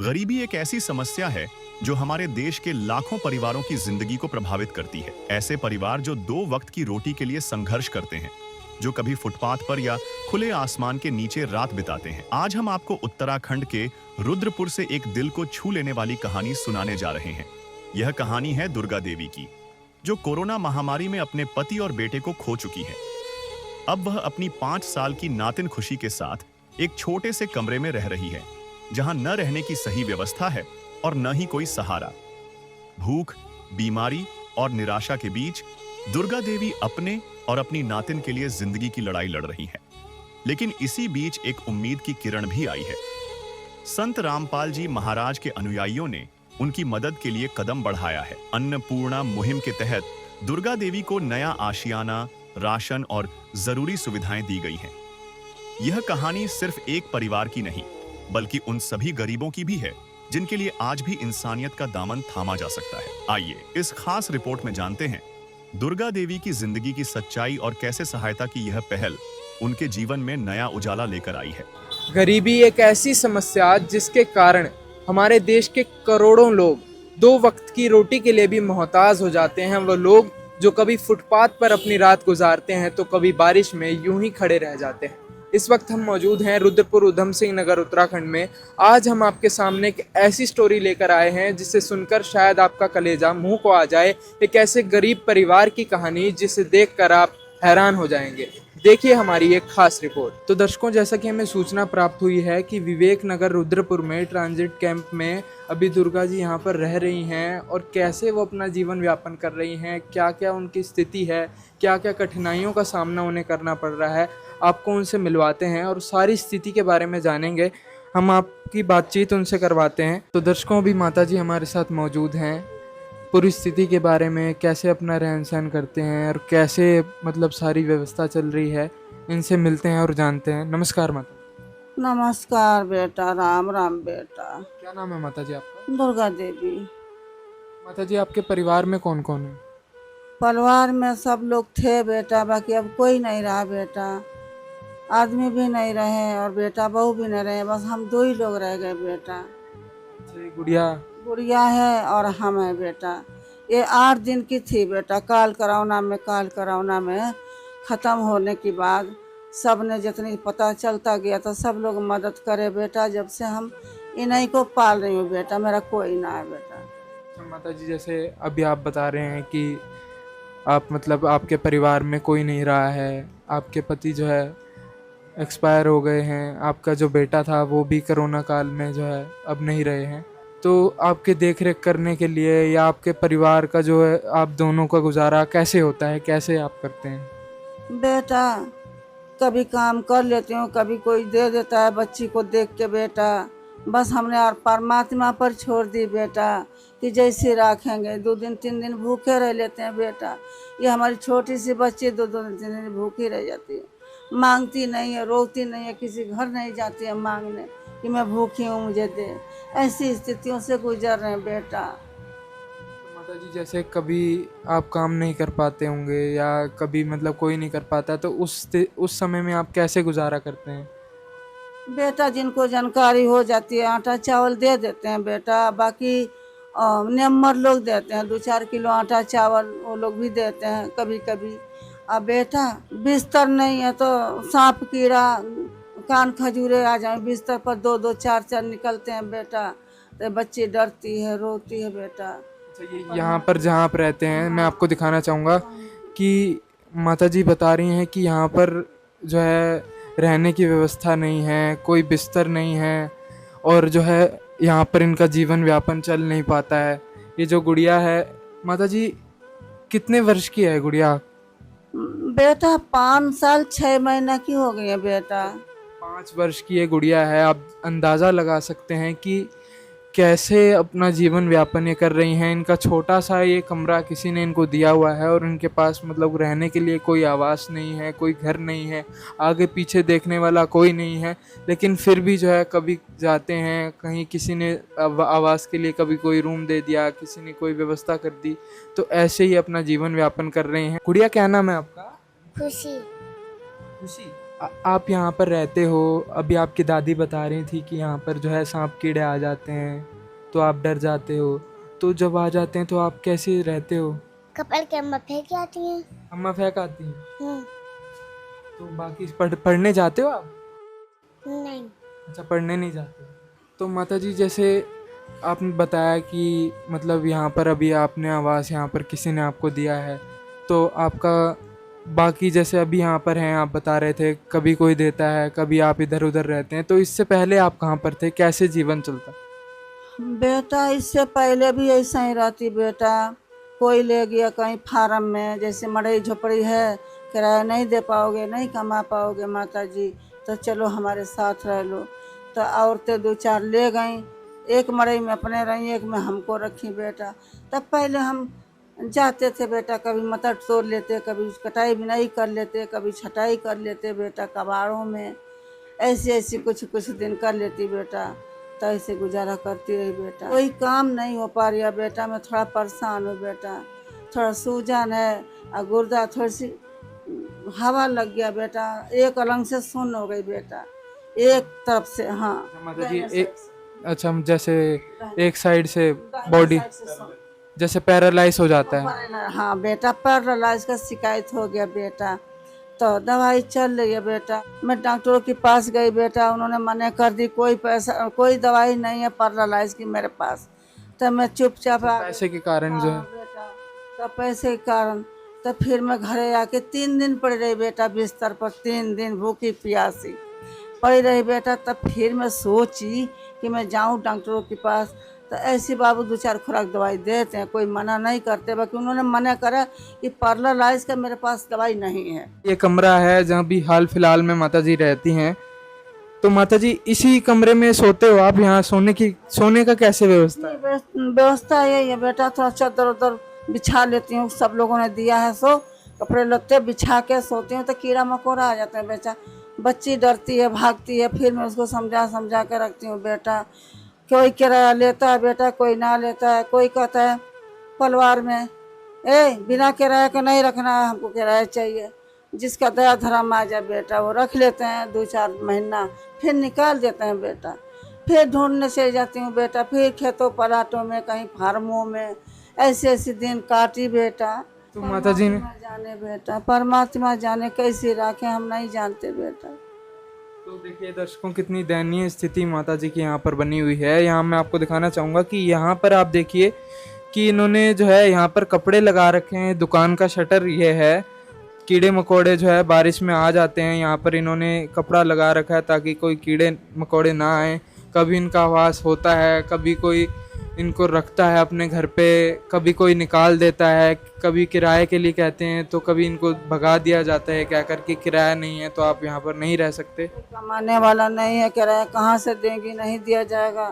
गरीबी एक ऐसी समस्या है जो हमारे देश के लाखों परिवारों की जिंदगी को प्रभावित करती है। ऐसे परिवार जो 2 वक्त की रोटी के लिए संघर्ष करते हैं, जो कभी फुटपाथ पर या खुले आसमान के नीचे रात बिताते हैं। आज हम आपको उत्तराखंड के रुद्रपुर से एक दिल को छू लेने वाली कहानी सुनाने जा रहे हैं। यह कहानी है दुर्गा देवी की, जो कोरोना महामारी में अपने पति और बेटे को खो चुकी है। अब वह अपनी 5 साल की नातिन खुशी के साथ एक छोटे से कमरे में रह रही है, जहां न रहने की सही व्यवस्था है और न ही कोई सहारा। भूख, बीमारी और निराशा के बीच दुर्गा देवी अपने और अपनी नातिन के लिए जिंदगी की लड़ाई लड़ रही है। लेकिन इसी बीच एक उम्मीद की किरण भी आई है। संत रामपाल जी महाराज के अनुयायियों ने उनकी मदद के लिए कदम बढ़ाया है। अन्नपूर्णा मुहिम के तहत दुर्गा देवी को नया आशियाना, राशन और जरूरी सुविधाएं दी गई हैं। यह कहानी सिर्फ एक परिवार की नहीं, बल्कि उन सभी गरीबों की भी है जिनके लिए आज भी इंसानियत का दामन थामा जा सकता है। आइए इस खास रिपोर्ट में जानते हैं दुर्गा देवी की जिंदगी की सच्चाई और कैसे सहायता की यह पहल उनके जीवन में नया उजाला लेकर आई है। गरीबी एक ऐसी समस्या जिसके कारण हमारे देश के करोड़ों लोग 2 वक्त की रोटी के लिए भी मोहताज हो जाते हैं। वो लोग जो कभी फुटपाथ पर अपनी रात गुजारते हैं तो कभी बारिश में यूं ही खड़े रह जाते हैं। इस वक्त हम मौजूद हैं रुद्रपुर उधम सिंह नगर उत्तराखंड में। आज हम आपके सामने एक ऐसी स्टोरी लेकर आए हैं जिसे सुनकर शायद आपका कलेजा मुंह को आ जाए। एक ऐसे गरीब परिवार की कहानी जिसे देखकर आप हैरान हो जाएंगे। देखिए हमारी एक खास रिपोर्ट। तो दर्शकों, जैसा कि हमें सूचना प्राप्त हुई है कि विवेक नगर रुद्रपुर में ट्रांजिट कैंप में अभी दुर्गा जी यहाँ पर रह रही हैं और कैसे वो अपना जीवन यापन कर रही हैं, क्या क्या उनकी स्थिति है, क्या क्या कठिनाइयों का सामना उन्हें करना पड़ रहा है, आपको उनसे मिलवाते हैं और सारी स्थिति के बारे में जानेंगे। हम आपकी बातचीत उनसे करवाते हैं। तो दर्शकों, अभी माता जी हमारे साथ मौजूद हैं। पूरी स्थिति के बारे में, कैसे अपना रहन सहन करते हैं और कैसे मतलब सारी व्यवस्था चल रही है, इनसे मिलते हैं और जानते हैं। नमस्कार माता। नमस्कार बेटा, राम राम बेटा। क्या नाम है माता जी आपका? दुर्गा देवी। माता जी, आपके परिवार में कौन कौन है? परिवार में सब लोग थे बेटा, बाकी अब कोई नहीं रहा बेटा। आदमी भी नहीं रहे और बेटा बहू भी नहीं रहे, बस हम 2 ही लोग रह गए बेटा। अच्छा, ये गुड़िया? गुड़िया है और हम है बेटा। ये 8 दिन की थी बेटा। काल कराउना में ख़त्म होने के बाद सब ने जितनी पता चलता गया तो सब लोग मदद करे बेटा। जब से हम इन्हीं को पाल रही हूँ बेटा, मेरा कोई ना है बेटा। अच्छा माता जी, जैसे अभी आप बता रहे हैं कि आप मतलब आपके परिवार में कोई नहीं रहा है, आपके पति जो है एक्सपायर हो गए हैं, आपका जो बेटा था वो भी कोरोना काल में जो है अब नहीं रहे हैं, तो आपके देख रेख करने के लिए या आपके परिवार का जो है आप दोनों का गुजारा कैसे होता है, कैसे आप करते हैं? बेटा कभी काम कर लेती हूँ, कभी कोई दे देता है बच्ची को देख के बेटा। बस हमने और परमात्मा पर छोड़ दी बेटा कि जैसे रखेंगे। 2 दिन 3 दिन भूखे रह लेते हैं बेटा। ये हमारी छोटी सी बच्ची 2 दिन 3 दिन भूखी रह जाती है, मांगती नहीं है, रोती नहीं है, किसी घर नहीं जाती है मांगने कि मैं भूखी हूँ मुझे दे। ऐसी स्थितियों से गुजर रहे हैं बेटा। तो माता जी, जैसे कभी आप काम नहीं कर पाते होंगे या कभी मतलब कोई नहीं कर पाता, तो उस समय में आप कैसे गुजारा करते हैं? बेटा जिनको जानकारी हो जाती है आटा चावल दे देते हैं बेटा। बाकी नंबर लोग देते हैं 2-4 किलो आटा चावल, वो लोग भी देते हैं कभी कभी। अब बेटा बिस्तर नहीं है तो सांप कीड़ा कान खजूरे आ जाए बिस्तर पर, 2-2 4-4 निकलते हैं बेटा। तो बच्ची डरती है, रोती है बेटा। अच्छा, ये यहाँ पर जहाँ आप रहते हैं, मैं आपको दिखाना चाहूँगा कि माता जी बता रही हैं कि यहाँ पर जो है रहने की व्यवस्था नहीं है, कोई बिस्तर नहीं है और जो है यहाँ पर इनका जीवन व्यापन चल नहीं पाता है। ये जो गुड़िया है माता जी, कितने वर्ष की है गुड़िया? बेटा 5 साल 6 महीना की हो गई है बेटा। 5 वर्ष की ये गुड़िया है। आप अंदाज़ा लगा सकते हैं कि कैसे अपना जीवन व्यापन ये कर रही हैं। इनका छोटा सा ये कमरा किसी ने इनको दिया हुआ है और इनके पास मतलब रहने के लिए कोई आवास नहीं है, कोई घर नहीं है, आगे पीछे देखने वाला कोई नहीं है। लेकिन फिर भी जो है कभी जाते हैं कहीं, किसी ने आवास के लिए कभी कोई रूम दे दिया, किसी ने कोई व्यवस्था कर दी, तो ऐसे ही अपना जीवन व्यापन कर रहे हैं। गुड़िया, क्या नाम है आपका? खुशी। खुशी। आप यहाँ पर रहते हो, अभी आपकी दादी बता रही थी कि यहाँ पर जो है सांप कीड़े आ जाते हैं तो आप डर जाते हो, तो जब आ जाते हैं तो आप कैसे रहते हो? कपड़ के अम्मा फेंक आती हैं। अम्मा फेंक आती हैं, हम्म, तो बाकी पढ़ने जाते हो आप? नहीं। अच्छा, पढ़ने नहीं जाते। तो माता जी, जैसे आपने बताया कि मतलब यहाँ पर अभी आपने आवास यहाँ पर किसी ने आपको दिया है, तो आपका बाकी जैसे अभी यहाँ पर हैं, आप बता रहे थे कभी कोई देता है, कभी आप इधर उधर रहते हैं, तो इससे पहले आप कहाँ पर थे, कैसे जीवन चलता? बेटा इससे पहले भी ऐसा ही रहती बेटा। कोई ले गया कहीं फार्म में, जैसे मड़ई झोपड़ी है, किराया नहीं दे पाओगे, नहीं कमा पाओगे माता जी, तो चलो हमारे साथ रह लो। तो औरतें दो चार ले गईं, एक मड़ई में अपने रहीं, एक में हमको रखी बेटा। तब पहले हम जाते थे बेटा, कभी मटर तोड़ लेते, कभी कटाई बिनाई कर लेते, कभी छटाई कर लेते बेटा कबाड़ों में। ऐसे ऐसे कुछ कुछ दिन कर लेती बेटा, तो ऐसे गुजारा करती रही बेटा। कोई काम नहीं हो पा रहा बेटा, मैं थोड़ा परेशान हूँ बेटा, थोड़ा सूजन है और गुर्दा थोड़ी सी हवा लग गया बेटा, एक अलंग से सुन्न हो गई बेटा, एक तरफ से। हाँ माता जी, दाहिने एक साइड अच्छा, जैसे दाहिने- एक साइड से दाहिने बॉडी साइड से सुन्न। जैसे पैरालाइज हो जाता है। हाँ बेटा, पैरालाइज का शिकायत हो गया बेटा, तो दवाई चल रही है बेटा। मैं डॉक्टरों के पास गई बेटा, उन्होंने मना कर दी, कोई पैसा कोई दवाई नहीं है पैरालाइज की मेरे पास। तो मैं चुपचाप आ गई। पैसे के कारण जो हाँ है। बेटा, तो पैसे के कारण तो फिर मैं घरे आके 3 दिन पड़ी रही बेटा बिस्तर पर, 3 दिन भूखी प्यासी पड़ी रही बेटा। तब फिर मैं सोची कि मैं जाऊं डॉक्टरों के पास, तो ऐसे बाबू दो चार खुराक दवाई देते हैं, कोई मना नहीं करते, बाकी उन्होंने मना करा कि पैरालाइज का मेरे पास दवाई नहीं है। ये कमरा है जहाँ भी हाल फिलहाल में माता जी रहती हैं, तो माता जी इसी कमरे में सोते हो आप? यहाँ सोने का कैसे व्यवस्था है? व्यवस्था यही है बेटा, थोड़ा चादर उधर बिछा लेती हूँ, सब लोगों ने दिया है, सो कपड़े लत्ते बिछा के सोती हूँ, तो कीड़ा मकोड़ा आ जाता है बेटा। बच्ची डरती है, भागती है, फिर मैं उसको समझा समझा के रखती हूँ बेटा। कोई किराया लेता है बेटा, कोई ना लेता है, कोई कहता है परिवार में बिना किराए का नहीं रखना है, हमको किराया चाहिए। जिसका दया धर्म आ जाए बेटा वो रख लेते हैं 2-4 महीना, फिर निकाल देते हैं बेटा। फिर ढूंढने चली जाती हूँ बेटा, फिर खेतों पलाटों में, कहीं फार्मों में, ऐसे ऐसे दिन काटी बेटा। तो माता जी ने परमात्मा जाने बेटा, परमात्मा जाने कैसे रखे, हम नहीं जानते बेटा। तो देखिए दर्शकों, कितनी दयनीय स्थिति माता जी की यहाँ पर बनी हुई है। यहाँ मैं आपको दिखाना चाहूँगा कि यहाँ पर आप देखिए कि इन्होंने जो है यहाँ पर कपड़े लगा रखे हैं, दुकान का शटर ये है। कीड़े मकोड़े जो है बारिश में आ जाते हैं, यहाँ पर इन्होंने कपड़ा लगा रखा है ताकि कोई कीड़े मकोड़े ना आए। कभी इनका आवास होता है, कभी कोई इनको रखता है अपने घर पे, कभी कोई निकाल देता है, कभी किराए के लिए कहते हैं तो कभी इनको भगा दिया जाता है क्या करके, किराया नहीं है तो आप यहाँ पर नहीं रह सकते। कमाने वाला नहीं है, किराया कहाँ से देंगी, नहीं दिया जाएगा।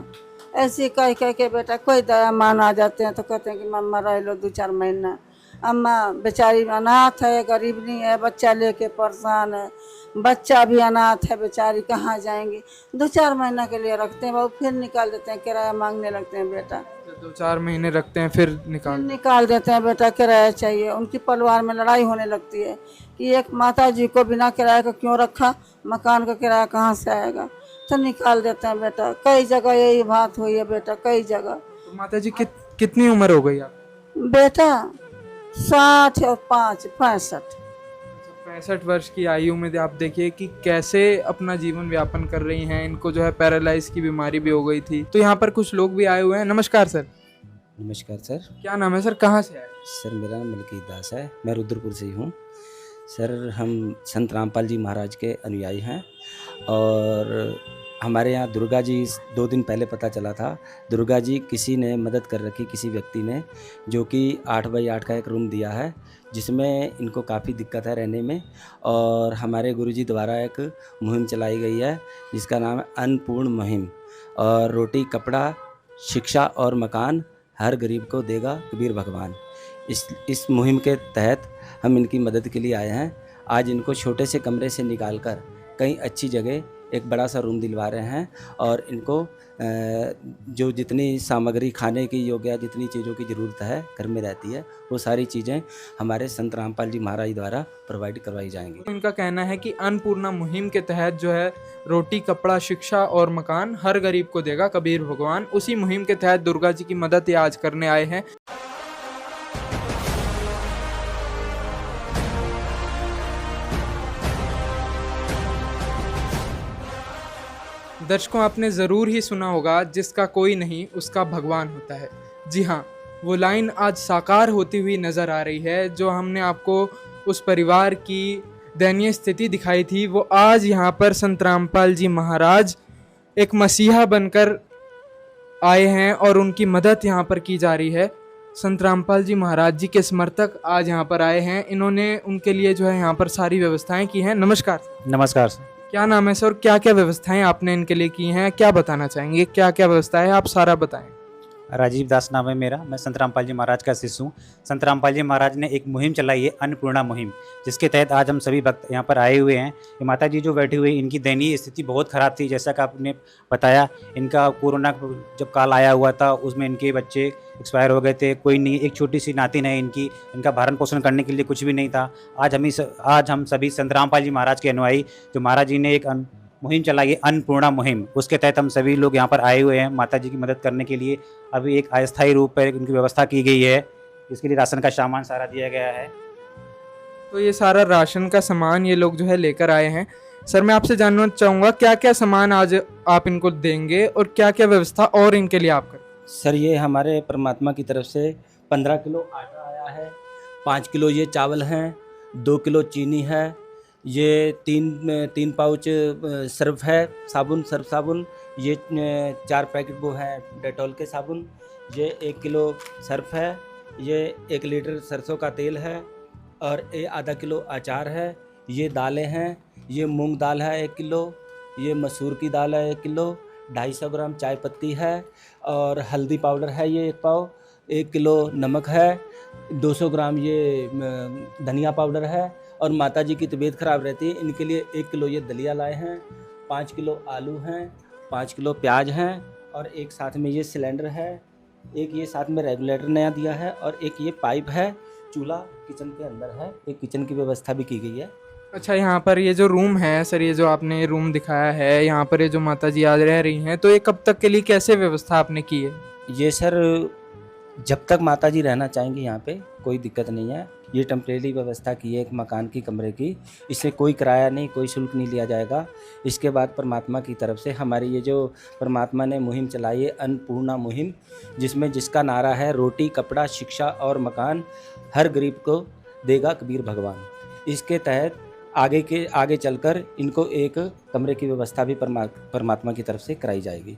ऐसे कह कह के बेटा कोई दया मान आ जाते हैं तो कहते हैं कि मम्मा रह लो 2-4 महीना। अम्मा बेचारी अनाथ है, गरीब नहीं है, बच्चा लेके परेशान है, बच्चा भी अनाथ है बेचारी, कहाँ जाएंगी। 2-4 महीना के लिए रखते हैं बाबू, फिर निकाल देते हैं, किराया मांगने लगते हैं बेटा। 2-4 महीने रखते हैं फिर फिर निकाल देते हैं बेटा, किराया चाहिए। उनकी परिवार में लड़ाई होने लगती है कि एक माता जी को बिना किराए का क्यों रखा, मकान का किराया कहाँ से आएगा, तो निकाल देते हैं बेटा। कई जगह यही बात हुई है बेटा, कई जगह। तो माता जी कितनी उम्र हो गई आप? बेटा 60 और 5 65। 65 वर्ष की आयु में आप देखिए कि कैसे अपना जीवन व्यापन कर रही हैं। इनको जो है पैरालाइज की बीमारी भी हो गई थी। तो यहाँ पर कुछ लोग भी आए हुए हैं। नमस्कार सर। नमस्कार सर। क्या नाम है सर, कहाँ से आए? सर मेरा नाम मलकीत दास है, मैं रुद्रपुर से ही हूँ। सर हम संत रामपाल जी महाराज के अनुयायी हैं और हमारे यहाँ दुर्गा जी 2 दिन पहले पता चला था, दुर्गा जी किसी ने मदद कर रखी, किसी व्यक्ति ने, जो कि 8 बाई 8 का एक रूम दिया है जिसमें इनको काफ़ी दिक्कत है रहने में। और हमारे गुरुजी द्वारा एक मुहिम चलाई गई है जिसका नाम है अन्नपूर्ण मुहिम, और रोटी कपड़ा शिक्षा और मकान हर गरीब को देगा कबीर भगवान। इस मुहिम के तहत हम इनकी मदद के लिए आए हैं। आज इनको छोटे से कमरे से निकालकर कहीं अच्छी जगह एक बड़ा सा रूम दिलवा रहे हैं और इनको जो जितनी सामग्री खाने की योग्य जितनी चीज़ों की ज़रूरत है घर में रहती है वो सारी चीज़ें हमारे संत रामपाल जी महाराज द्वारा प्रोवाइड करवाई जाएंगी। इनका कहना है कि अन्नपूर्णा मुहिम के तहत जो है रोटी, कपड़ा, शिक्षा और मकान हर गरीब को देगा कबीर भगवान। उसी मुहिम के तहत दुर्गा जी की मदद ये आज करने आए हैं। दर्शकों, आपने ज़रूर ही सुना होगा, जिसका कोई नहीं उसका भगवान होता है। जी हाँ, वो लाइन आज साकार होती हुई नज़र आ रही है। जो हमने आपको उस परिवार की दयनीय स्थिति दिखाई थी, वो आज यहाँ पर संत रामपाल जी महाराज एक मसीहा बनकर आए हैं और उनकी मदद यहाँ पर की जा रही है। संत रामपाल जी महाराज जी के समर्थक आज यहाँ पर आए हैं। इन्होंने उनके लिए जो है यहाँ पर सारी व्यवस्थाएं की हैं। नमस्कार। नमस्कार सर। क्या नाम है सर? क्या क्या व्यवस्थाएं आपने इनके लिए की हैं? क्या बताना चाहेंगे? क्या क्या व्यवस्था है, आप सारा बताएं। राजीव दास नाम है मेरा। मैं संत रामपाल जी महाराज का शिष्य हूँ। संत रामपाल जी महाराज ने एक मुहिम चलाई है, अन्नपूर्णा मुहिम, जिसके तहत आज हम सभी भक्त यहाँ पर आए हुए हैं। ये माता जी जो बैठी हुई, इनकी दयनीय स्थिति बहुत ख़राब थी। जैसा कि आपने बताया, इनका कोरोना जब काल आया हुआ था उसमें इनके बच्चे एक्सपायर हो गए थे, कोई नहीं, एक छोटी सी नातिन है इनकी, इनका भरण पोषण करने के लिए कुछ भी नहीं था। आज हम सभी संत रामपाल जी महाराज के अनुयायी, जो महाराज जी ने एक मुहिम चलाई है, अन्नपूर्णा मुहिम, उसके तहत हम सभी लोग यहाँ पर आए हुए हैं माता जी की मदद करने के लिए। अभी एक अस्थायी रूप पर उनकी व्यवस्था की गई है, इसके लिए राशन का सामान सारा दिया गया है। तो ये सारा राशन का सामान ये लोग जो है लेकर आए हैं। सर, मैं आपसे जानना चाहूँगा, क्या क्या सामान आज आप इनको देंगे और क्या क्या व्यवस्था और इनके लिए आप करें? सर, ये हमारे परमात्मा की तरफ से 15 किलो आटा आया है, 5 किलो ये चावल हैं, 2 किलो चीनी है, ये तीन पाउच सर्फ है, सर्फ साबुन, ये 4 पैकेट वो है डेटॉल के साबुन, ये 1 किलो सर्फ है, ये 1 लीटर सरसों का तेल है और ये आधा किलो अचार है, ये दालें हैं, ये मूंग दाल है 1 किलो, ये मसूर की दाल है 1 किलो, 250 ग्राम चाय पत्ती है और हल्दी पाउडर है ये 1 पाव, 1 किलो नमक है, 200 ग्राम ये धनिया पाउडर है। और माता जी की तबीयत ख़राब रहती है, इनके लिए 1 किलो ये दलिया लाए हैं, 5 किलो आलू हैं, 5 किलो प्याज हैं और एक साथ में ये सिलेंडर है, एक ये साथ में रेगुलेटर नया दिया है और एक ये पाइप है। चूल्हा किचन के अंदर है, एक किचन की व्यवस्था भी की गई है। अच्छा, यहाँ पर ये जो रूम है सर, ये जो आपने रूम दिखाया है, यहाँ पर ये जो माता जी आज रह रही हैं, तो ये कब तक के लिए कैसे व्यवस्था आपने की है? ये सर, जब तक माता जी रहना चाहेंगी यहाँ पे कोई दिक्कत नहीं है। ये टेम्परेरी व्यवस्था की है एक मकान की, कमरे की, इससे कोई किराया नहीं, कोई शुल्क नहीं लिया जाएगा। इसके बाद परमात्मा की तरफ से हमारी ये जो परमात्मा ने मुहिम चलाई है, अन्नपूर्णा मुहिम, जिसमें जिसका नारा है रोटी, कपड़ा, शिक्षा और मकान हर गरीब को देगा कबीर भगवान। इसके तहत आगे चलकर इनको एक कमरे की व्यवस्था भी परमात्मा की तरफ से कराई जाएगी।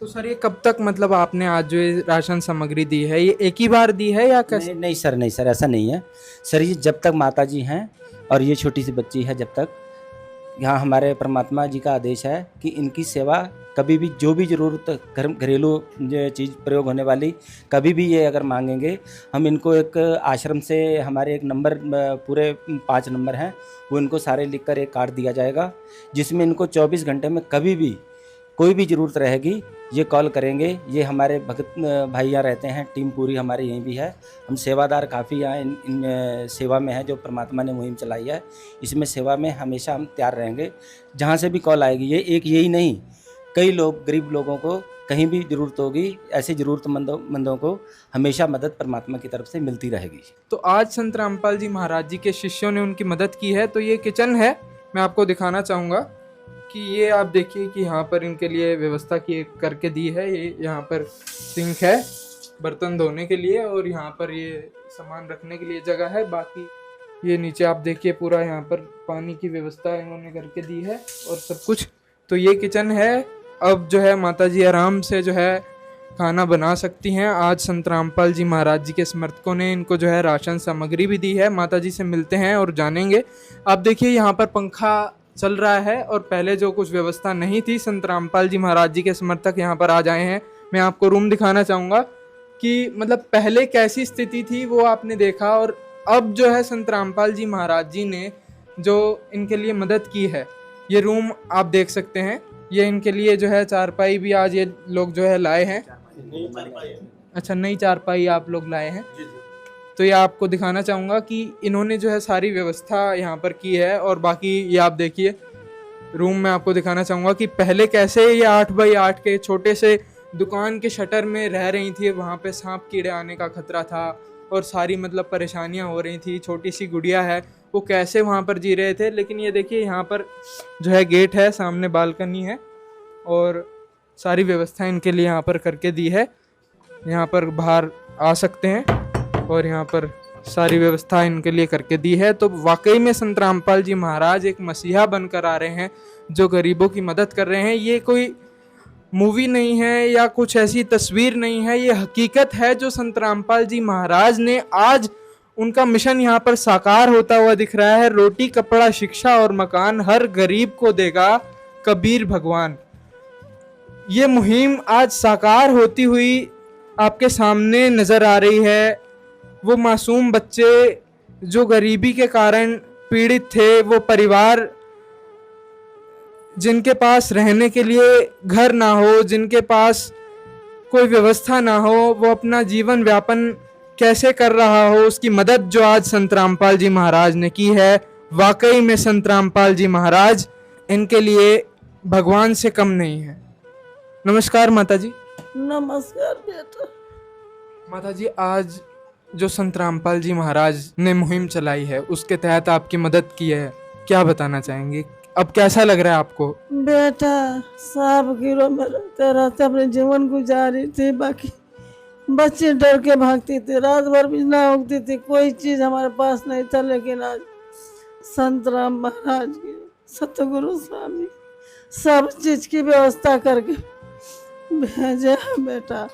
तो सर, ये कब तक, मतलब आपने आज जो ये राशन सामग्री दी है, ये एक ही बार दी है या कैसे? नहीं सर, ऐसा नहीं है सर। ये जब तक माता जी हैं और ये छोटी सी बच्ची है, जब तक यहाँ हमारे परमात्मा जी का आदेश है कि इनकी सेवा कभी भी, जो भी ज़रूरत घरेलू चीज़ प्रयोग होने वाली, कभी भी ये अगर मांगेंगे, हम इनको एक आश्रम से हमारे एक नंबर, पूरे 5 नंबर हैं, वो इनको सारे लिखकर एक कार्ड दिया जाएगा, जिसमें इनको 24 घंटे में कभी भी कोई भी ज़रूरत रहेगी ये कॉल करेंगे। ये हमारे भगत भाइयाँ रहते हैं, टीम पूरी हमारी यहीं भी है। हम सेवादार काफ़ी यहाँ इन सेवा में है, जो परमात्मा ने मुहिम चलाई है, इसमें सेवा में हमेशा हम तैयार रहेंगे। जहाँ से भी कॉल आएगी, ये एक यही नहीं, कई लोग, गरीब लोगों को कहीं भी ज़रूरत होगी, ऐसे ज़रूरतमंदों को हमेशा मदद परमात्मा की तरफ से मिलती रहेगी। तो आज संत रामपाल जी महाराज जी के शिष्यों ने उनकी मदद की है। तो ये किचन है, मैं आपको दिखाना चाहूँगा कि ये आप देखिए कि यहाँ पर इनके लिए व्यवस्था की करके दी है। ये यहाँ पर सिंक है बर्तन धोने के लिए और यहाँ पर ये सामान रखने के लिए जगह है। बाकी ये नीचे आप देखिए पूरा यहाँ पर पानी की व्यवस्था इन्होंने करके दी है और सब कुछ। तो ये किचन है। अब जो है माता जी आराम से जो है खाना बना सकती हैं। आज संत रामपाल जी महाराज जी के समर्थकों ने इनको जो है राशन सामग्री भी दी है। माता जी से मिलते हैं और जानेंगे। आप देखिए यहाँ पर पंखा चल रहा है और पहले जो कुछ व्यवस्था नहीं थी, संत रामपाल जी महाराज जी के समर्थक यहाँ पर आज आए हैं। मैं आपको रूम दिखाना चाहूँगा कि मतलब पहले कैसी स्थिति थी वो आपने देखा, और अब जो है संत रामपाल जी महाराज जी ने जो इनके लिए मदद की है ये रूम आप देख सकते हैं, ये इनके लिए जो है चारपाई भी आज ये लोग जो है लाए हैं। अच्छा, नई चारपाई आप लोग लाए हैं। तो ये आपको दिखाना चाहूँगा कि इन्होंने जो है सारी व्यवस्था यहाँ पर की है। और बाकी ये आप देखिए रूम में आपको दिखाना चाहूँगा कि पहले कैसे ये 8 बाई 8 के छोटे से दुकान के शटर में रह रही थी। वहाँ पे सांप कीड़े आने का खतरा था और सारी मतलब परेशानियाँ हो रही थी। छोटी सी गुड़िया है, वो कैसे वहाँ पर जी रहे थे। लेकिन ये देखिए यहाँ पर जो है गेट है, सामने बालकनी है और सारी व्यवस्था इनके लिए यहाँ पर करके दी है। यहाँ पर बाहर आ सकते हैं और यहाँ पर सारी व्यवस्था इनके लिए करके दी है। तो वाकई में संत रामपाल जी महाराज एक मसीहा बनकर आ रहे हैं जो गरीबों की मदद कर रहे हैं। ये कोई मूवी नहीं है या कुछ ऐसी तस्वीर नहीं है, ये हकीकत है जो संत रामपाल जी महाराज ने आज उनका मिशन यहाँ पर साकार होता हुआ दिख रहा है। रोटी कपड़ा शिक्षा और मकान हर गरीब को देगा कबीर भगवान। ये मुहिम आज साकार होती हुई आपके सामने नजर आ रही है। वो मासूम बच्चे जो गरीबी के कारण पीड़ित थे, वो परिवार जिनके पास रहने के लिए घर ना हो, जिनके पास कोई व्यवस्था ना हो, वो अपना जीवन व्यापन कैसे कर रहा हो, उसकी मदद जो आज संत रामपाल जी महाराज ने की है। वाकई में संत रामपाल जी महाराज इनके लिए भगवान से कम नहीं है। नमस्कार माता जी। नमस्कार बेटा। माता जी, आज जो संत रामपाल जी महाराज ने मुहिम चलाई है उसके तहत आपकी मदद की है, क्या बताना चाहेंगे? अब कैसा लग रहा है आपको? बेटा सब गिरो में रहते रहते अपने जीवन गुजारी थी। बाकी बच्चे डर के भागती थी, रात भर भी ना उगती थी, कोई चीज़ हमारे पास नहीं था। लेकिन आज संत राम महाराज की सतगुरु स्वामी सब चीज़ की व्यवस्था करके भेजे हैं बेटा।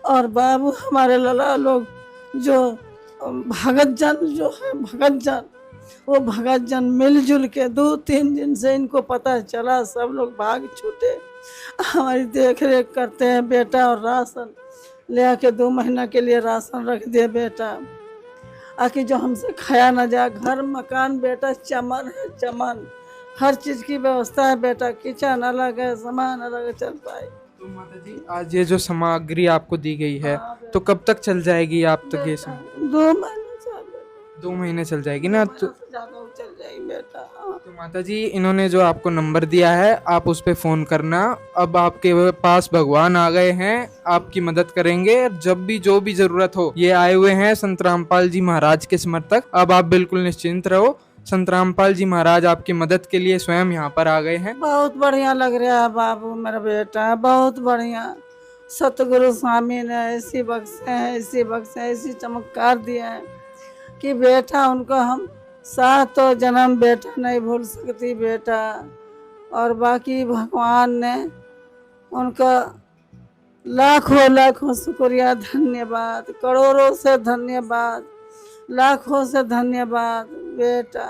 और बाबू हमारे लला लोग जो भगत जन जो है, भगत जन, वो भगत जन मिलजुल के 2-3 दिन से इनको पता चला, सब लोग भाग छूटे, हमारी देख रेख करते हैं बेटा। और राशन ले आके 2 महीना के लिए राशन रख दिए बेटा, आके जो हमसे खाया ना जाए। घर मकान बेटा चमन है, चमन, हर चीज़ की व्यवस्था है बेटा। किचन अलग है, सामान अलग है, चल पाए। तो माता जी, आज ये जो सामग्री आपको दी गई है तो कब तक चल जाएगी? आप तक ये 2 महीने चल 2 महीने चल जाएगी ना? तो ज़्यादा चल जाएगी बेटा। तो माता जी, इन्होंने जो आपको नंबर दिया है आप उस पर फ़ोन करना। अब आपके पास भगवान आ गए हैं, आपकी मदद करेंगे। जब भी जो भी ज़रूरत हो, ये आए हुए हैं संत रामपाल जी महाराज के समर्थक। अब आप बिल्कुल निश्चिंत रहो, संत रामपाल जी महाराज आपकी मदद के लिए स्वयं यहाँ पर आ गए हैं। बहुत बढ़िया लग रहा है बाबू मेरा बेटा, बहुत बढ़िया। सतगुरु स्वामी ने ऐसी बख्शे हैं, ऐसी बख्शे, ऐसी चमत्कार दिए हैं कि बेटा उनको हम 7 जन्म बेटा नहीं भूल सकती बेटा। और बाकी भगवान ने उनका लाखों लाखों शुक्रिया, धन्यवाद, करोड़ों से धन्यवाद, लाखों से धन्यवाद बेटा।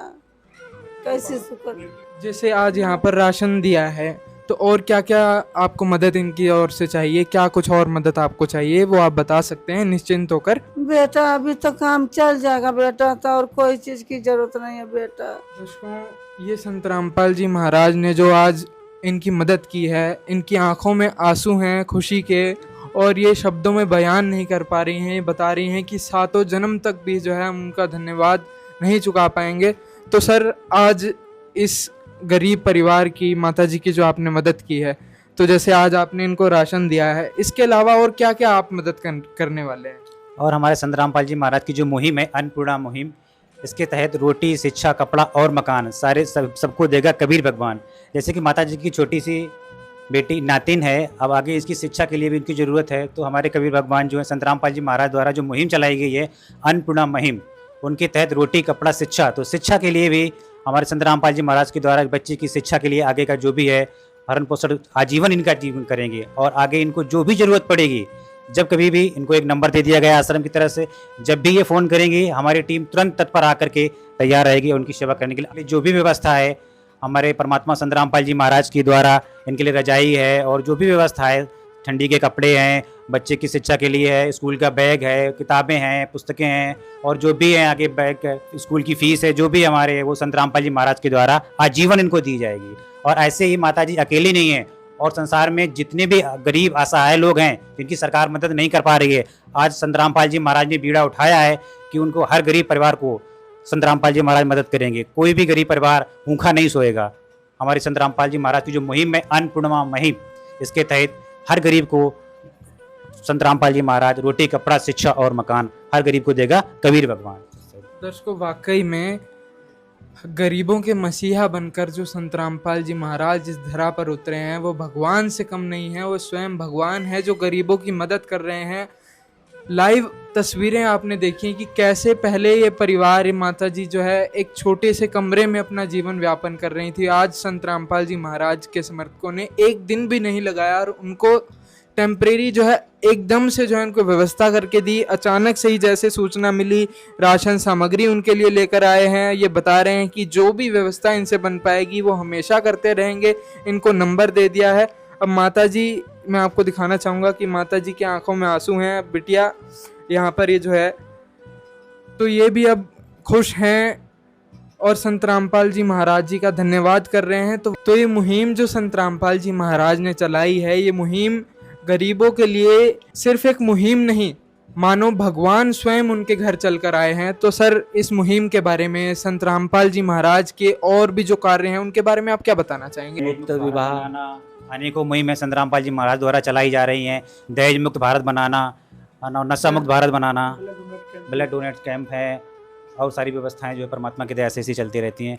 कैसे शुक्र। जैसे आज यहाँ पर राशन दिया है, तो और क्या क्या आपको मदद इनकी ओर से चाहिए? क्या कुछ और मदद आपको चाहिए वो आप बता सकते हैं निश्चिंत होकर। बेटा अभी तो काम चल जाएगा बेटा, तो और कोई चीज़ की जरूरत नहीं है बेटा। दोस्तों, ये संत रामपाल जी महाराज ने जो आज इनकी मदद की है, इनकी आंखों में आंसू हैं खुशी के, और ये शब्दों में बयान नहीं कर पा रही हैं। बता रही हैं कि 7 जन्म तक भी जो है हम उनका धन्यवाद नहीं चुका पाएंगे। तो सर, आज इस गरीब परिवार की, माता जी की जो आपने मदद की है, तो जैसे आज आपने इनको राशन दिया है, इसके अलावा और क्या क्या आप मदद करने वाले हैं? और हमारे संत रामपाल जी महाराज की जो मुहिम है, अन्नपूर्णा मुहिम, इसके तहत रोटी शिक्षा कपड़ा और मकान सारे सबको देगा कबीर भगवान। जैसे कि माता जी की छोटी सी बेटी नातिन है, अब आगे इसकी शिक्षा के लिए भी इनकी ज़रूरत है, तो हमारे कबीर भगवान जो है संत रामपाल जी महाराज द्वारा जो मुहिम चलाई गई है अन्नपूर्णा मुहिम, उनके तहत रोटी कपड़ा शिक्षा, तो शिक्षा के लिए भी हमारे संत रामपाल जी महाराज के द्वारा बच्चे की शिक्षा के लिए आगे का जो भी है भरण पोषण आजीवन इनका जीवन करेंगे। और आगे इनको जो भी ज़रूरत पड़ेगी, जब कभी भी इनको एक नंबर दे दिया गया आश्रम की तरफ से, जब भी ये फ़ोन करेंगे हमारी टीम तुरंत तत्पर आकर के तैयार रहेगी उनकी सेवा करने के लिए। जो भी व्यवस्था है हमारे परमात्मा संत रामपाल जी महाराज के द्वारा इनके लिए रजाई है और जो भी व्यवस्था है ठंडी के कपड़े हैं, बच्चे की शिक्षा के लिए है, स्कूल का बैग है, किताबें हैं, पुस्तकें हैं और जो भी है आगे बैग स्कूल की फीस है, जो भी हमारे वो संत रामपाल जी महाराज के द्वारा आजीवन इनको दी जाएगी। और ऐसे ही माता जी अकेली नहीं है और संसार में जितने भी गरीब असहाय लोग हैं जिनकी सरकार मदद नहीं कर पा रही है, आज संत रामपाल जी महाराज ने बीड़ा उठाया है कि उनको हर गरीब परिवार को संत रामपाल जी महाराज मदद करेंगे। कोई भी गरीब परिवार भूखा नहीं सोएगा। हमारे संत रामपाल जी महाराज की जो मुहिम है अन्नपूर्णा मुहिम, इसके तहत हर गरीब को संत रामपाल जी महाराज रोटी, कपड़ा, शिक्षा और मकान हर गरीब को देगा कबीर भगवान। दर्शकों, वाकई में गरीबों के मसीहा बनकर जो संत रामपाल जी महाराज इस धरा पर उतरे हैं वो भगवान से कम नहीं है, वो स्वयं भगवान है जो गरीबों की मदद कर रहे हैं। लाइव तस्वीरें आपने देखी कि कैसे पहले ये परिवार, ये माता जी जो है एक छोटे से कमरे में अपना जीवन व्यापन कर रही थी। आज संत रामपाल जी महाराज के समर्थकों ने एक दिन भी नहीं लगाया और उनको टेम्परेरी जो है एकदम से जो है उनको व्यवस्था करके दी। अचानक से ही जैसे सूचना मिली, राशन सामग्री उनके लिए लेकर आए हैं। ये बता रहे हैं कि जो भी व्यवस्था इनसे बन पाएगी वो हमेशा करते रहेंगे। इनको नंबर दे दिया है। अब माता जी, मैं आपको दिखाना चाहूँगा कि माता जी की आंखों में आंसू हैं। बिटिया यहाँ पर ये जो है तो ये भी अब खुश हैं और संत रामपाल जी महाराज जी का धन्यवाद कर रहे हैं। तो ये मुहिम जो संत रामपाल जी महाराज ने चलाई है, ये मुहिम गरीबों के लिए सिर्फ एक मुहिम नहीं, मानो भगवान स्वयं उनके घर चलकर आए हैं। तो सर, इस मुहिम के बारे में, संत रामपाल जी महाराज के और भी जो कार्य हैं उनके बारे में आप क्या बताना चाहेंगे? मुक्त विवाह अनेकों मुहिमें संत रामपाल जी महाराज द्वारा चलाई जा रही हैं। दहेज मुक्त भारत बनाना, नशा मुक्त भारत बनाना, ब्लड डोनेट कैंप है और सारी व्यवस्थाएं जो है परमात्मा की दया से ऐसी चलती रहती हैं।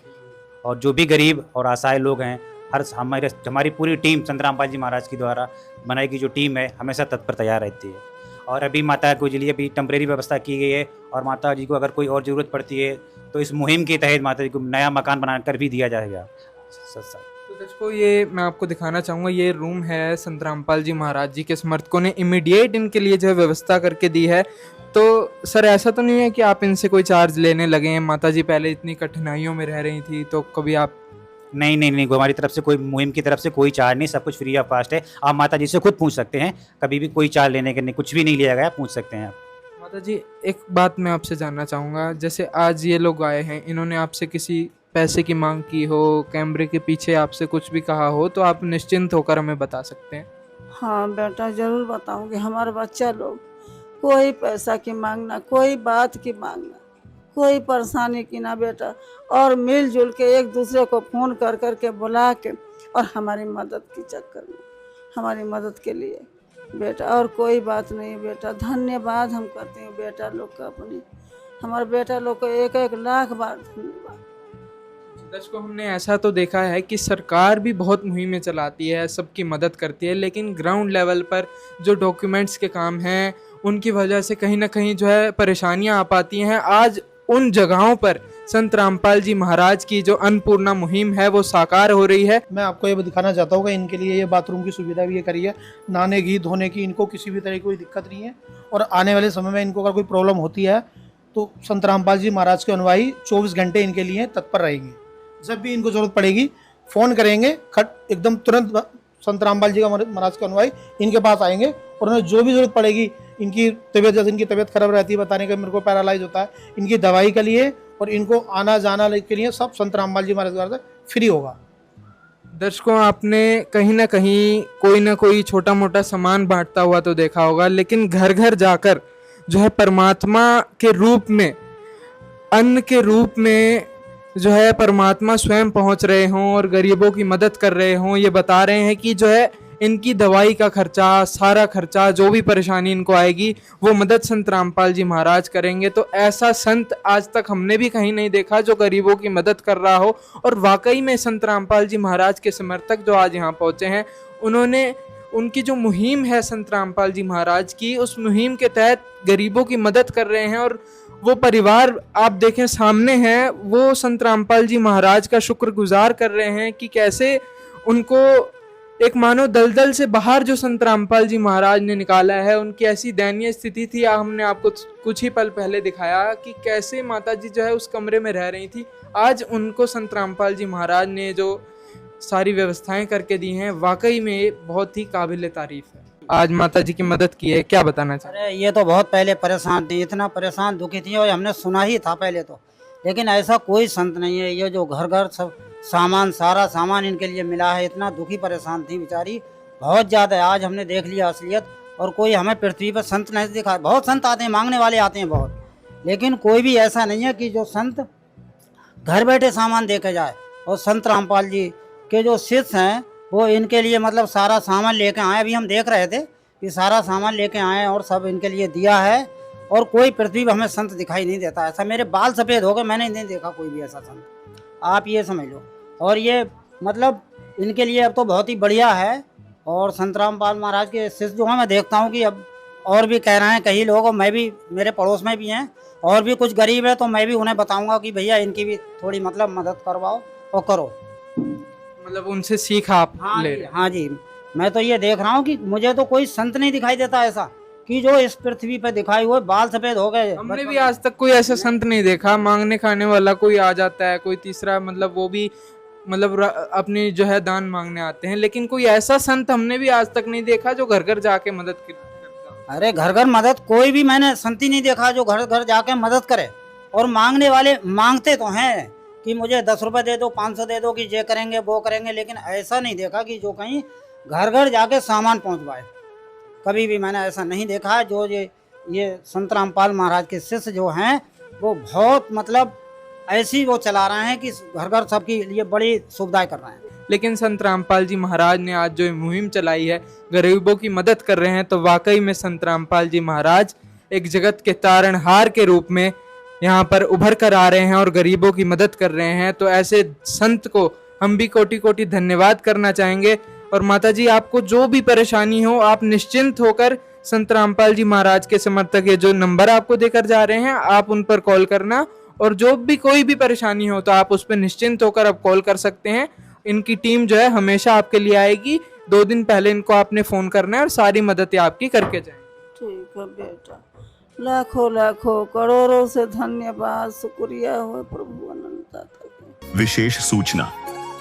और जो भी गरीब और असहाय लोग हैं, हमारी पूरी टीम संत रामपाल जी महाराज की द्वारा बनाई गई जो टीम है हमेशा तत्पर तैयार रहती है। और अभी माता को लिए अभी टेम्परेरी व्यवस्था की गई है और माता जी को अगर कोई और ज़रूरत पड़ती है तो इस मुहिम के तहत माता जी को नया मकान बनाकर भी दिया जाएगा। तो दोस्तों, ये मैं आपको दिखाना चाहूँगा, ये रूम है संत रामपाल जी महाराज जी के समर्थकों ने इमीडिएट इनके लिए जो है व्यवस्था करके दी है। तो सर, ऐसा तो नहीं है कि आप इनसे कोई चार्ज लेने लगे हैं? माता जी पहले इतनी कठिनाइयों में रह रही थी, तो कभी आप? नहीं, हमारी तरफ से कोई मुहिम की तरफ से कोई चार्ज नहीं, सब कुछ फ्री ऑफ कॉस्ट है। आप माता जी से खुद पूछ सकते हैं, कभी भी कोई चार्ज लेने के नहीं, कुछ भी नहीं लिया गया, पूछ सकते हैं आप। माता जी, एक बात मैं आपसे जानना चाहूँगा, जैसे आज ये लोग आए हैं, इन्होंने आपसे किसी पैसे की मांग की हो, कैमरे के पीछे आपसे कुछ भी कहा हो, तो आप निश्चिंत होकर हमें बता सकते हैं। हाँ बेटा, ज़रूर बताऊँगी। हमारे बच्चा लोग कोई पैसा की मांगना, कोई बात की मांगना, कोई परेशानी की ना बेटा, और मिलजुल के एक दूसरे को फ़ोन कर कर के बुला के और हमारी मदद की चक्कर में, हमारी मदद के लिए बेटा, और कोई बात नहीं बेटा। धन्यवाद हम करते हैं बेटा लोग का, अपनी हमारे बेटा लोग को एक एक लाख बार धन्यवाद। दर्शकों, हमने ऐसा तो देखा है कि सरकार भी बहुत मुहिमें चलाती है, सबकी मदद करती है, लेकिन ग्राउंड लेवल पर जो डॉक्यूमेंट्स के काम हैं उनकी वजह से कहीं ना कहीं जो है परेशानियां आ पाती हैं। आज उन जगहों पर संत रामपाल जी महाराज की जो अन्नपूर्णा मुहिम है वो साकार हो रही है। मैं आपको ये दिखाना चाहता हूँ कि इनके लिए ये बाथरूम की सुविधा भी ये करी है, नहाने की, धोने की, इनको किसी भी तरह की कोई दिक्कत नहीं है। और आने वाले समय में इनको अगर कोई प्रॉब्लम होती है तो संत रामपाल जी महाराज के अनुयायी 24 घंटे इनके लिए तत्पर रहेंगे। जब भी इनको जरूरत पड़ेगी फ़ोन करेंगे, खट एकदम तुरंत संत रामपाल जी का महाराज के अनुयायी इनके पास आएंगे और उन्हें जो भी जरूरत पड़ेगी, इनकी तबीयत, जैसे इनकी तबीयत खराब रहती है, बताने का मेरे को पैरालाइज होता है, इनकी दवाई के लिए और इनको आना जाना के लिए सब संत रामपाल जी महाराज द्वारा फ्री होगा। दर्शकों, आपने कहीं ना कहीं कोई ना कोई छोटा मोटा सामान बांटता हुआ तो देखा होगा, लेकिन घर घर जाकर जो है परमात्मा के रूप में, अन्न के रूप में जो है परमात्मा स्वयं पहुंच रहे हों और गरीबों की मदद कर रहे हों। ये बता रहे हैं कि जो है इनकी दवाई का खर्चा, सारा खर्चा, जो भी परेशानी इनको आएगी वो मदद संत रामपाल जी महाराज करेंगे। तो ऐसा संत आज तक हमने भी कहीं नहीं देखा जो गरीबों की मदद कर रहा हो। और वाकई में संत रामपाल जी महाराज के समर्थक जो आज यहाँ पहुँचे हैं, उन्होंने उनकी जो मुहिम है संत रामपाल जी महाराज की, उस मुहिम के तहत गरीबों की मदद कर रहे हैं। और वो परिवार आप देखें सामने हैं, वो संत रामपाल जी महाराज का शुक्रगुजार कर रहे हैं कि कैसे उनको एक मानो दलदल से बाहर जो संत रामपाल जी महाराज ने निकाला है। उनकी ऐसी दयनीय स्थिति थी, हमने आपको कुछ ही पल पहले दिखाया कि कैसे माता जी जो है उस कमरे में रह रही थी। आज उनको संत रामपाल जी महाराज ने जो सारी व्यवस्थाएं करके दी हैं, वाकई में बहुत ही काबिल तारीफ है। आज माता जी की मदद की है, क्या बताना चाहेंगे? अरे ये तो बहुत पहले परेशान थी, इतना परेशान दुखी थी और हमने सुना ही था पहले तो, लेकिन ऐसा कोई संत नहीं है। ये जो घर घर सब सामान, सारा सामान इनके लिए मिला है, इतना दुखी परेशान थी बेचारी बहुत ज़्यादा। आज हमने देख लिया असलियत, और कोई हमें पृथ्वी पर संत नहीं दिखा। बहुत संत आते हैं, मांगने वाले आते हैं बहुत, लेकिन कोई भी ऐसा नहीं है कि जो संत घर बैठे सामान दे के जाए। और संत रामपाल जी के जो शिष्य हैं वो इनके लिए मतलब सारा सामान लेके आए। अभी हम देख रहे थे कि सारा सामान लेके आए और सब इनके लिए दिया है, और कोई पृथ्वी पर हमें संत दिखाई नहीं देता। ऐसा मेरे बाल सफ़ेद हो गए, मैंने नहीं देखा कोई भी ऐसा संत, आप ये समझ लो। और ये मतलब इनके लिए अब तो बहुत ही बढ़िया है। और संत रामपाल महाराज के शिष्य जो हैं, मैं देखता हूँ कि अब और भी कह रहे हैं कई लोग, और मैं भी, मेरे पड़ोस में भी हैं और भी कुछ गरीब है, तो मैं भी उन्हें बताऊंगा कि भैया इनकी भी थोड़ी मतलब मदद करवाओ और करो। मतलब उनसे सीख आप ले रहे हैं। हाँ जी, मैं तो ये देख रहा हूँ कि मुझे तो कोई संत नहीं दिखाई देता ऐसा कि जो इस पृथ्वी पे दिखाई हुए। बाल सफेद हो गए, हमने भी आज तक कोई ऐसा संत नहीं देखा। मांगने खाने वाला कोई आ जाता है, कोई तीसरा, मतलब वो भी मतलब अपनी जो है दान मांगने आते हैं, लेकिन कोई ऐसा संत हमने भी आज तक नहीं देखा जो घर घर जाके मदद करता। अरे घर घर मदद कोई भी मैंने संत ही नहीं देखा जो घर घर जाके मदद करे। और मांगने वाले मांगते तो हैं कि मुझे 10 रुपए दे दो, 500 दे दो, कि ये करेंगे वो करेंगे, लेकिन ऐसा नहीं देखा कि जो कहीं घर घर जाके सामान पहुंचवाए। कभी भी मैंने ऐसा नहीं देखा है। जो ये संत रामपाल महाराज के शिष्य जो हैं वो बहुत मतलब ऐसी वो चला रहे हैं कि घर घर सबके लिए बड़ी सुविधाएं कर रहे हैं। लेकिन संत रामपाल जी महाराज ने आज जो ये मुहिम चलाई है, गरीबों की मदद कर रहे हैं, तो वाकई में संत रामपाल जी महाराज एक जगत के तारणहार के रूप में यहाँ पर उभर कर आ रहे हैं और गरीबों की मदद कर रहे हैं। तो ऐसे संत को हम भी कोटि कोटि धन्यवाद करना चाहेंगे। और माता जी, आपको जो भी परेशानी हो, आप निश्चिंत होकर संत रामपाल जी महाराज के समर्थक ये जो नंबर आपको देकर जा रहे हैं, आप उन पर कॉल करना, और जो भी कोई भी परेशानी हो तो आप उस पर निश्चिंत होकर अब कॉल कर सकते हैं। इनकी टीम जो है हमेशा आपके लिए आएगी। 2 दिन पहले इनको आपने फ़ोन करना है और सारी मदद आपकी करके जाएंगे। ठीक है बेटा, लाखों लाखों करोड़ों से धन्यवाद, शुक्रिया हो प्रभु अनंत। विशेष सूचना,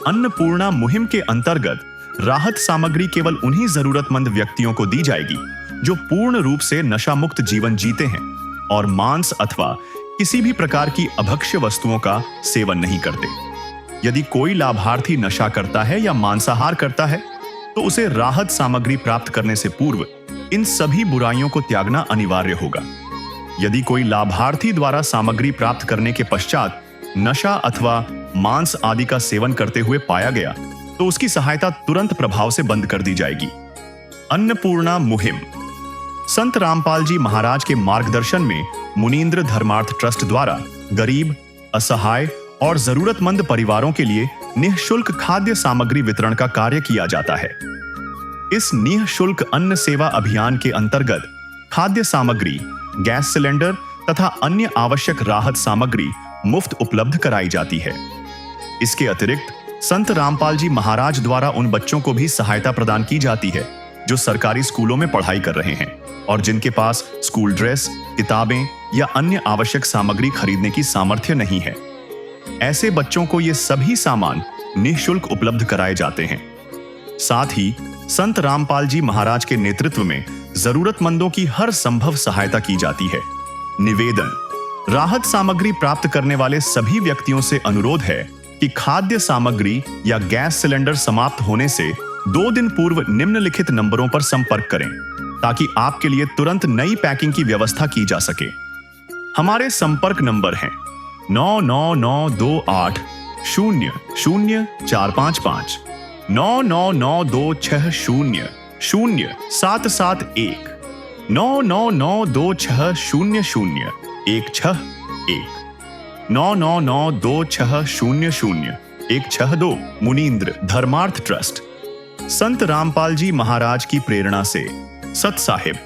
अन्नपूर्णा मुहिम के अंतर्गत राहत सामग्री केवल उन्हीं जरूरतमंद व्यक्तियों को दी जाएगी जो पूर्ण रूप से नशा मुक्त जीवन जीते हैं और मांस अथवा किसी भी प्रकार की अभक्ष्य वस्तुओं का सेवन नहीं करते। यदि कोई लाभार्थी नशा करता है या मांसाहार करता है तो उसे राहत सामग्री प्राप्त करने से पूर्व इन सभी बुराइयों को त्यागना अनिवार्य होगा। यदि कोई लाभार्थी द्वारा सामग्री प्राप्त करने के पश्चात नशा अथवा मांस आदि का सेवन करते हुए पाया गया तो उसकी सहायता तुरंत प्रभाव से बंद कर दी जाएगी। अन्नपूर्णा मुहिम संत रामपाल जी महाराज के मार्गदर्शन में मुनींद्र धर्मार्थ ट्रस्ट द्वारा गरीब, असहाय और जरूरतमंद परिवारों के लिए निःशुल्क खाद्य सामग्री वितरण का कार्य किया जाता है। इस निःशुल्क अन्न सेवा अभियान के अंतर्गत खाद्य सामग्री, गैस सिलेंडर तथा अन्य आवश्यक राहत सामग्री मुफ्त उपलब्ध कराई जाती है। इसके अतिरिक्त संत रामपाल जी महाराज द्वारा उन बच्चों को भी सहायता प्रदान की जाती है जो सरकारी स्कूलों में पढ़ाई कर रहे हैं और जिनके पास स्कूल ड्रेस, किताबें या अन्य आवश्यक सामग्री खरीदने की सामर्थ्य नहीं है। ऐसे बच्चों को ये सभी सामान निःशुल्क उपलब्ध कराए जाते हैं। साथ ही संत रामपाल जी महाराज के नेतृत्व में जरूरतमंदों की हर संभव सहायता की जाती है। निवेदन, राहत सामग्री प्राप्त करने वाले सभी व्यक्तियों से अनुरोध है कि खाद्य सामग्री या गैस सिलेंडर समाप्त होने से 2 दिन पूर्व निम्नलिखित नंबरों पर संपर्क करें ताकि आपके लिए तुरंत नई पैकिंग की व्यवस्था की जा सके। हमारे संपर्क नंबर हैं 9992800455, 9992600771, 9992600161, 9992600162। मुनींद्र धर्मार्थ ट्रस्ट, संत रामपाल जी महाराज की प्रेरणा से, सत साहिब।